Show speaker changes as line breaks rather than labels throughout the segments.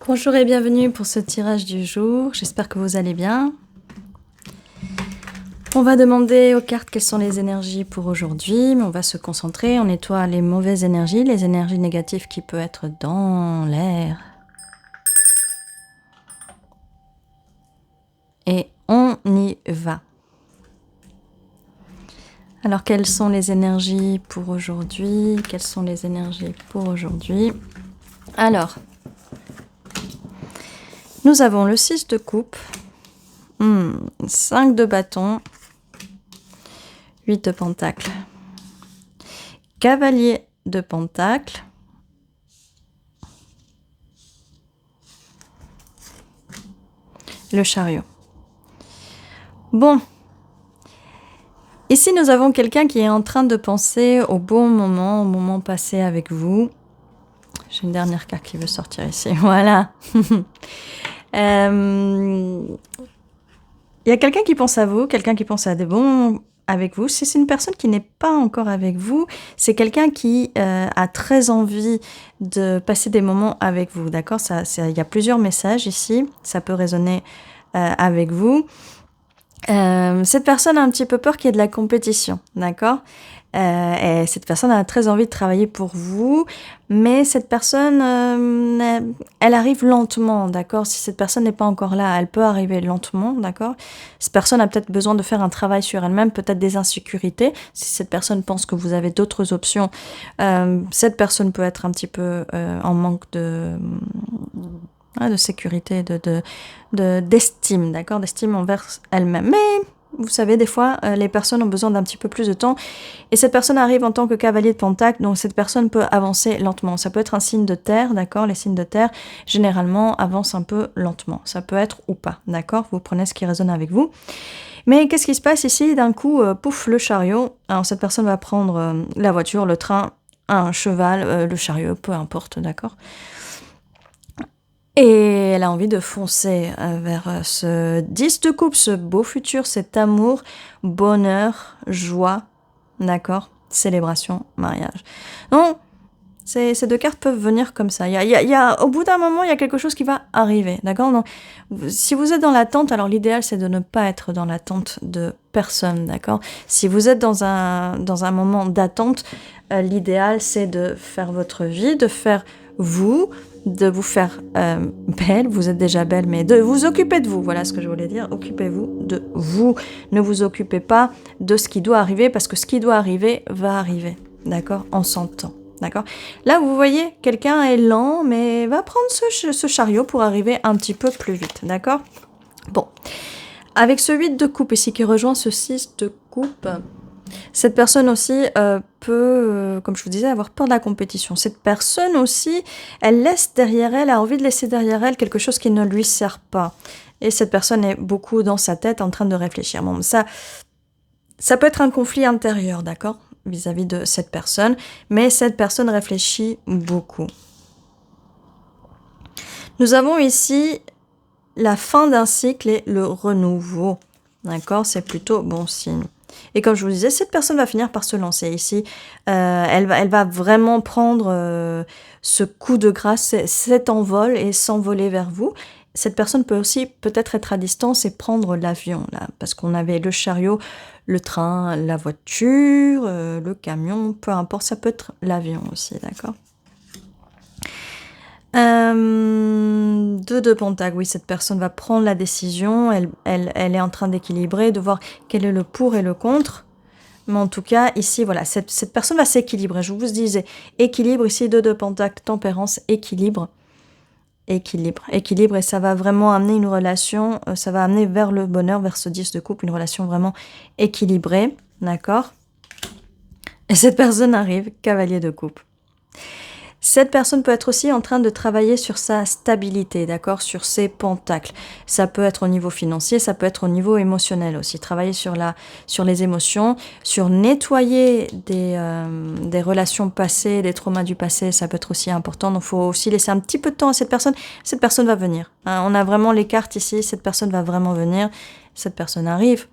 Bonjour et bienvenue pour ce tirage du jour. J'espère que vous allez bien. On va demander aux cartes quelles sont les énergies pour aujourd'hui, mais on va se concentrer. On nettoie les mauvaises énergies, les énergies négatives qui peuvent être dans l'air. Et on y va. Alors, quelles sont les énergies pour aujourd'hui? Quelles sont les énergies pour aujourd'hui? Alors, nous avons le 6 de coupe, 5 de bâton, 8 de pentacle, cavalier de pentacle, le chariot. Bon, ici nous avons quelqu'un qui est en train de penser au bon moment, au moment passé avec vous. J'ai une dernière carte qui veut sortir ici, voilà. Il y a quelqu'un qui pense à vous, quelqu'un qui pense à des bons avec vous. Si c'est une personne qui n'est pas encore avec vous, c'est quelqu'un qui a très envie de passer des moments avec vous, d'accord? Il y a plusieurs messages ici, ça peut résonner avec vous. Cette personne a un petit peu peur qu'il y ait de la compétition, d'accord? Et cette personne a très envie de travailler pour vous, mais cette personne, elle arrive lentement, d'accord? Si cette personne n'est pas encore là, elle peut arriver lentement, d'accord? Cette personne a peut-être besoin de faire un travail sur elle-même, peut-être des insécurités. Si cette personne pense que vous avez d'autres options, cette personne peut être un petit peu en manque de sécurité, d'estime, d'accord? D'estime envers elle-même. Mais vous savez, des fois, les personnes ont besoin d'un petit peu plus de temps. Et cette personne arrive en tant que cavalier de pentacle, donc cette personne peut avancer lentement. Ça peut être un signe de terre, d'accord? Les signes de terre, généralement, avancent un peu lentement. Ça peut être ou pas, d'accord? Vous prenez ce qui résonne avec vous. Mais qu'est-ce qui se passe ici? D'un coup, pouf, le chariot. Alors, cette personne va prendre la voiture, le train, un cheval, le chariot, peu importe, d'accord? Et elle a envie de foncer vers ce 10 de coupe, ce beau futur, cet amour, bonheur, joie, d'accord? Célébration, mariage. Donc, ces deux cartes peuvent venir comme ça. Au bout d'un moment, il y a quelque chose qui va arriver, d'accord? Donc, si vous êtes dans l'attente, alors l'idéal, c'est de ne pas être dans l'attente de personne, d'accord? Si vous êtes dans un moment d'attente, l'idéal, c'est de faire votre vie, de faire vous, de vous faire belle, vous êtes déjà belle, mais de vous occuper de vous, voilà ce que je voulais dire, occupez-vous de vous, ne vous occupez pas de ce qui doit arriver, parce que ce qui doit arriver va arriver, d'accord, en son temps, d'accord. Là, vous voyez, quelqu'un est lent, mais va prendre ce chariot pour arriver un petit peu plus vite, d'accord. Bon, avec ce 8 de coupe ici qui rejoint ce 6 de coupe, cette personne aussi peut, comme je vous disais, avoir peur de la compétition. Cette personne aussi, elle laisse derrière elle, a envie de laisser derrière elle quelque chose qui ne lui sert pas. Et cette personne est beaucoup dans sa tête en train de réfléchir. Bon, ça peut être un conflit intérieur, d'accord, vis-à-vis de cette personne, mais cette personne réfléchit beaucoup. Nous avons ici la fin d'un cycle et le renouveau, d'accord, c'est plutôt bon signe. Et comme je vous disais, cette personne va finir par se lancer ici. Elle va vraiment prendre ce coup de grâce, cet envol et s'envoler vers vous. Cette personne peut aussi peut-être être à distance et prendre l'avion, là, parce qu'on avait le chariot, le train, la voiture, le camion, peu importe, ça peut être l'avion aussi, d'accord. 2 de pentacle, oui, cette personne va prendre la décision, elle est en train d'équilibrer, de voir quel est le pour et le contre. Mais en tout cas, ici, voilà, cette personne va s'équilibrer. Je vous disais, équilibre, ici, 2 de pentacle, tempérance, équilibre, et ça va vraiment amener une relation, ça va amener vers le bonheur, vers ce 10 de coupe, une relation vraiment équilibrée, d'accord. Et cette personne arrive, cavalier de coupe. Cette personne peut être aussi en train de travailler sur sa stabilité, d'accord, sur ses pentacles. Ça peut être au niveau financier, ça peut être au niveau émotionnel aussi. Travailler sur les émotions, sur nettoyer des relations passées, des traumas du passé, ça peut être aussi important. Donc, il faut aussi laisser un petit peu de temps à cette personne. Cette personne va venir. Hein, on a vraiment les cartes ici. Cette personne va vraiment venir. Cette personne arrive.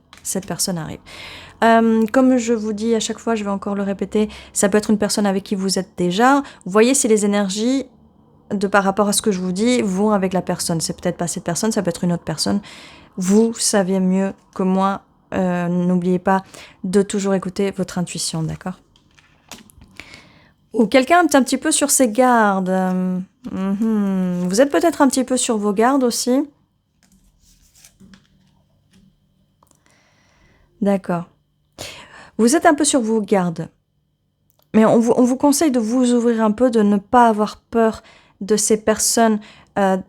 Comme je vous dis à chaque fois, je vais encore le répéter, ça peut être une personne avec qui vous êtes déjà. Voyez si les énergies de par rapport à ce que je vous dis, vous avec la personne. C'est peut-être pas cette personne, ça peut être une autre personne. Vous savez mieux que moi. N'oubliez pas de toujours écouter votre intuition, d'accord? Ou quelqu'un est un petit peu sur ses gardes. Vous êtes peut-être un petit peu sur vos gardes aussi. D'accord. Vous êtes un peu sur vos gardes. Mais on vous conseille de vous ouvrir un peu, de ne pas avoir peur de ces personnes. Il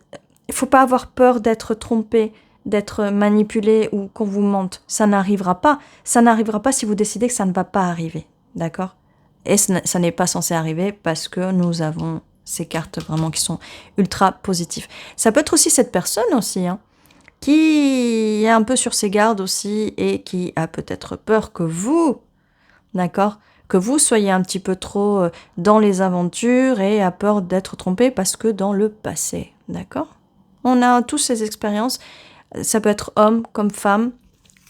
ne faut pas avoir peur d'être trompé, d'être manipulé ou qu'on vous mente. Ça n'arrivera pas. Ça n'arrivera pas si vous décidez que ça ne va pas arriver. D'accord? Et ça n'est pas censé arriver parce que nous avons ces cartes vraiment qui sont ultra positives. Ça peut être aussi cette personne aussi, hein, qui est un peu sur ses gardes aussi et qui a peut-être peur que vous, d'accord, que vous soyez un petit peu trop dans les aventures et a peur d'être trompé parce que dans le passé, d'accord? On a tous ces expériences, ça peut être homme comme femme,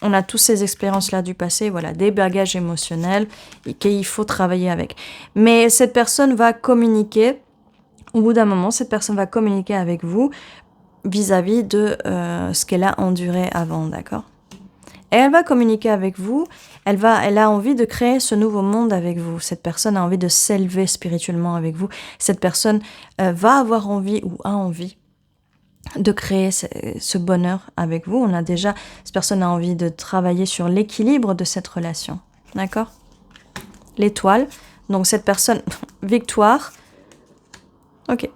on a tous ces expériences-là du passé, voilà, des bagages émotionnels et qu'il faut travailler avec. Mais cette personne va communiquer, au bout d'un moment, cette personne va communiquer avec vous vis-à-vis de ce qu'elle a enduré avant, d'accord? Et elle va communiquer avec vous, elle a envie de créer ce nouveau monde avec vous. Cette personne a envie de s'élever spirituellement avec vous. Cette personne va avoir envie ou a envie de créer ce bonheur avec vous. Cette personne a envie de travailler sur l'équilibre de cette relation. D'accord? L'étoile. Donc cette personne, victoire. Ok.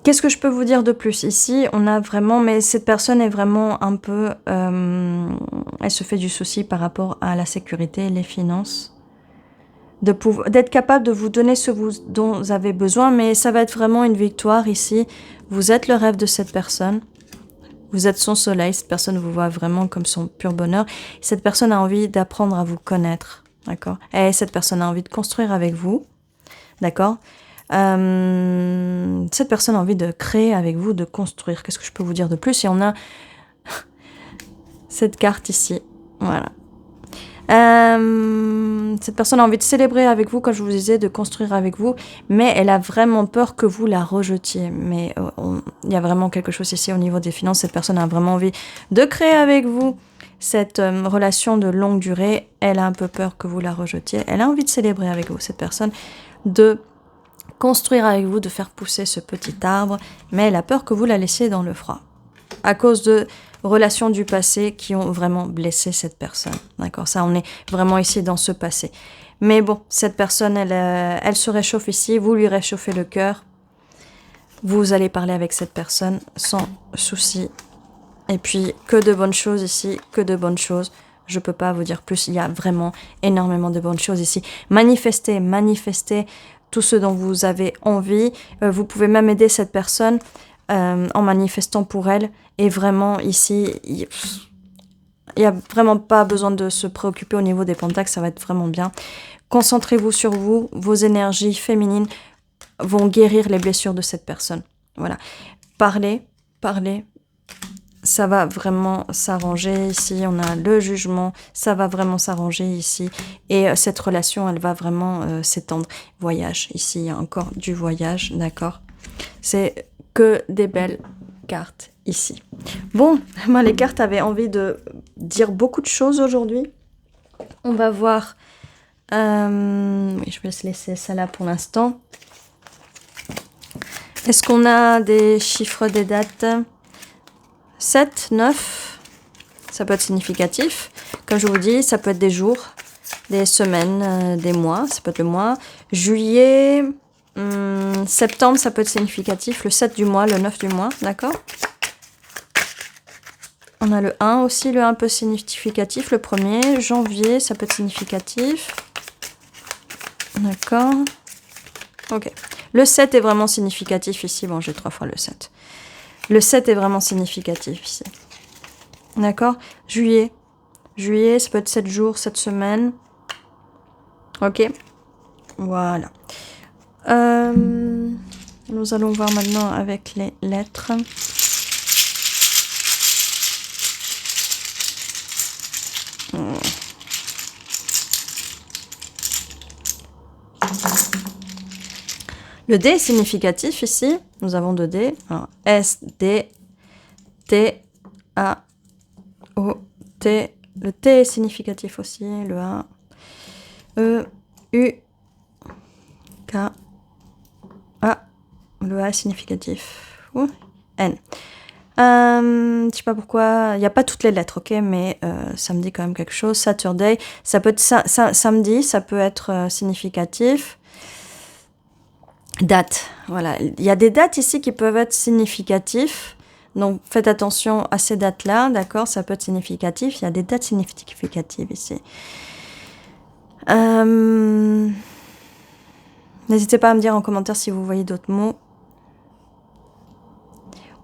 Qu'est-ce que je peux vous dire de plus? Ici, on a vraiment, mais cette personne est vraiment un peu, elle se fait du souci par rapport à la sécurité, les finances, d'être capable de vous donner ce dont vous avez besoin, mais ça va être vraiment une victoire ici. Vous êtes le rêve de cette personne. Vous êtes son soleil. Cette personne vous voit vraiment comme son pur bonheur. Cette personne a envie d'apprendre à vous connaître, d'accord? Et cette personne a envie de construire avec vous, d'accord? Cette personne a envie de créer avec vous, de construire. Qu'est-ce que je peux vous dire de plus? Et on a cette carte ici, voilà. Cette personne a envie de célébrer avec vous, comme je vous disais, de construire avec vous, mais elle a vraiment peur que vous la rejetiez. Mais il y a vraiment quelque chose ici au niveau des finances. Cette personne a vraiment envie de créer avec vous cette relation de longue durée. Elle a un peu peur que vous la rejetiez. Elle a envie de célébrer avec vous, cette personne, de construire avec vous, de faire pousser ce petit arbre, mais elle a peur que vous la laissiez dans le froid, à cause de relations du passé qui ont vraiment blessé cette personne. D'accord, ça, on est vraiment ici dans ce passé. Mais bon, cette personne, elle se réchauffe ici, vous lui réchauffez le cœur, vous allez parler avec cette personne sans souci. Et puis, que de bonnes choses ici, que de bonnes choses. Je peux pas vous dire plus, il y a vraiment énormément de bonnes choses ici. Manifestez, manifestez tout ce dont vous avez envie. Vous pouvez même aider cette personne en manifestant pour elle. Et vraiment, ici, il n'y a vraiment pas besoin de se préoccuper au niveau des pentacles, ça va être vraiment bien. Concentrez-vous sur vous, vos énergies féminines vont guérir les blessures de cette personne. Voilà. Parlez, parlez. Ça va vraiment s'arranger ici. On a le jugement, ça va vraiment s'arranger ici. Et cette relation, elle va vraiment s'étendre. Voyage, ici, il y a encore du voyage, d'accord? C'est que des belles cartes ici. Bon, moi, les cartes avaient envie de dire beaucoup de choses aujourd'hui. On va voir... Oui, je vais se laisser ça là pour l'instant. Est-ce qu'on a des chiffres, des dates ? 7, 9, ça peut être significatif. Comme je vous dis, ça peut être des jours, des semaines, des mois, ça peut être le mois. Juillet, septembre, ça peut être significatif. Le 7 du mois, le 9 du mois, d'accord? On a le 1 aussi, le 1 peut être significatif. Le 1er, janvier, ça peut être significatif. D'accord. Ok. Le 7 est vraiment significatif ici. Bon, j'ai 3 fois le 7. Le 7 est vraiment significatif ici. D'accord? Juillet. Juillet, ça peut être 7 jours, 7 semaines. Ok? Voilà. Nous allons voir maintenant avec les lettres. Le D est significatif ici. Nous avons 2 D. Alors, S, D, T, A, O, T. Le T est significatif aussi. Le A, E, U, K, A. Le A est significatif. Ou N. Je sais pas pourquoi, il n'y a pas toutes les lettres, ok, mais ça me dit quand même quelque chose. Saturday, ça peut être samedi, ça peut être significatif. Date, voilà. Il y a des dates ici qui peuvent être significatives. Donc faites attention à ces dates-là, d'accord, ça peut être significatif. Il y a des dates significatives ici. N'hésitez pas à me dire en commentaire si vous voyez d'autres mots.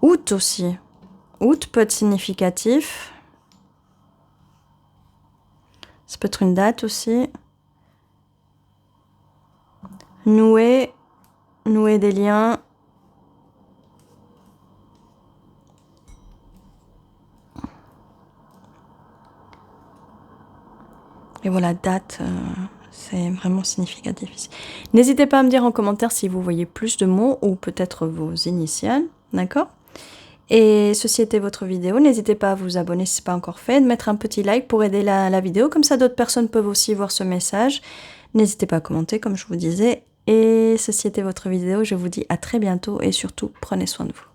Août aussi. Août peut être significatif. Ça peut être une date aussi. Nouer des liens. Et voilà, date, c'est vraiment significatif ici. N'hésitez pas à me dire en commentaire si vous voyez plus de mots ou peut-être vos initiales, d'accord? Et ceci était votre vidéo. N'hésitez pas à vous abonner si ce n'est pas encore fait, de mettre un petit like pour aider la vidéo. Comme ça, d'autres personnes peuvent aussi voir ce message. N'hésitez pas à commenter, comme je vous disais. Et ceci était votre vidéo. Je vous dis à très bientôt et surtout, prenez soin de vous.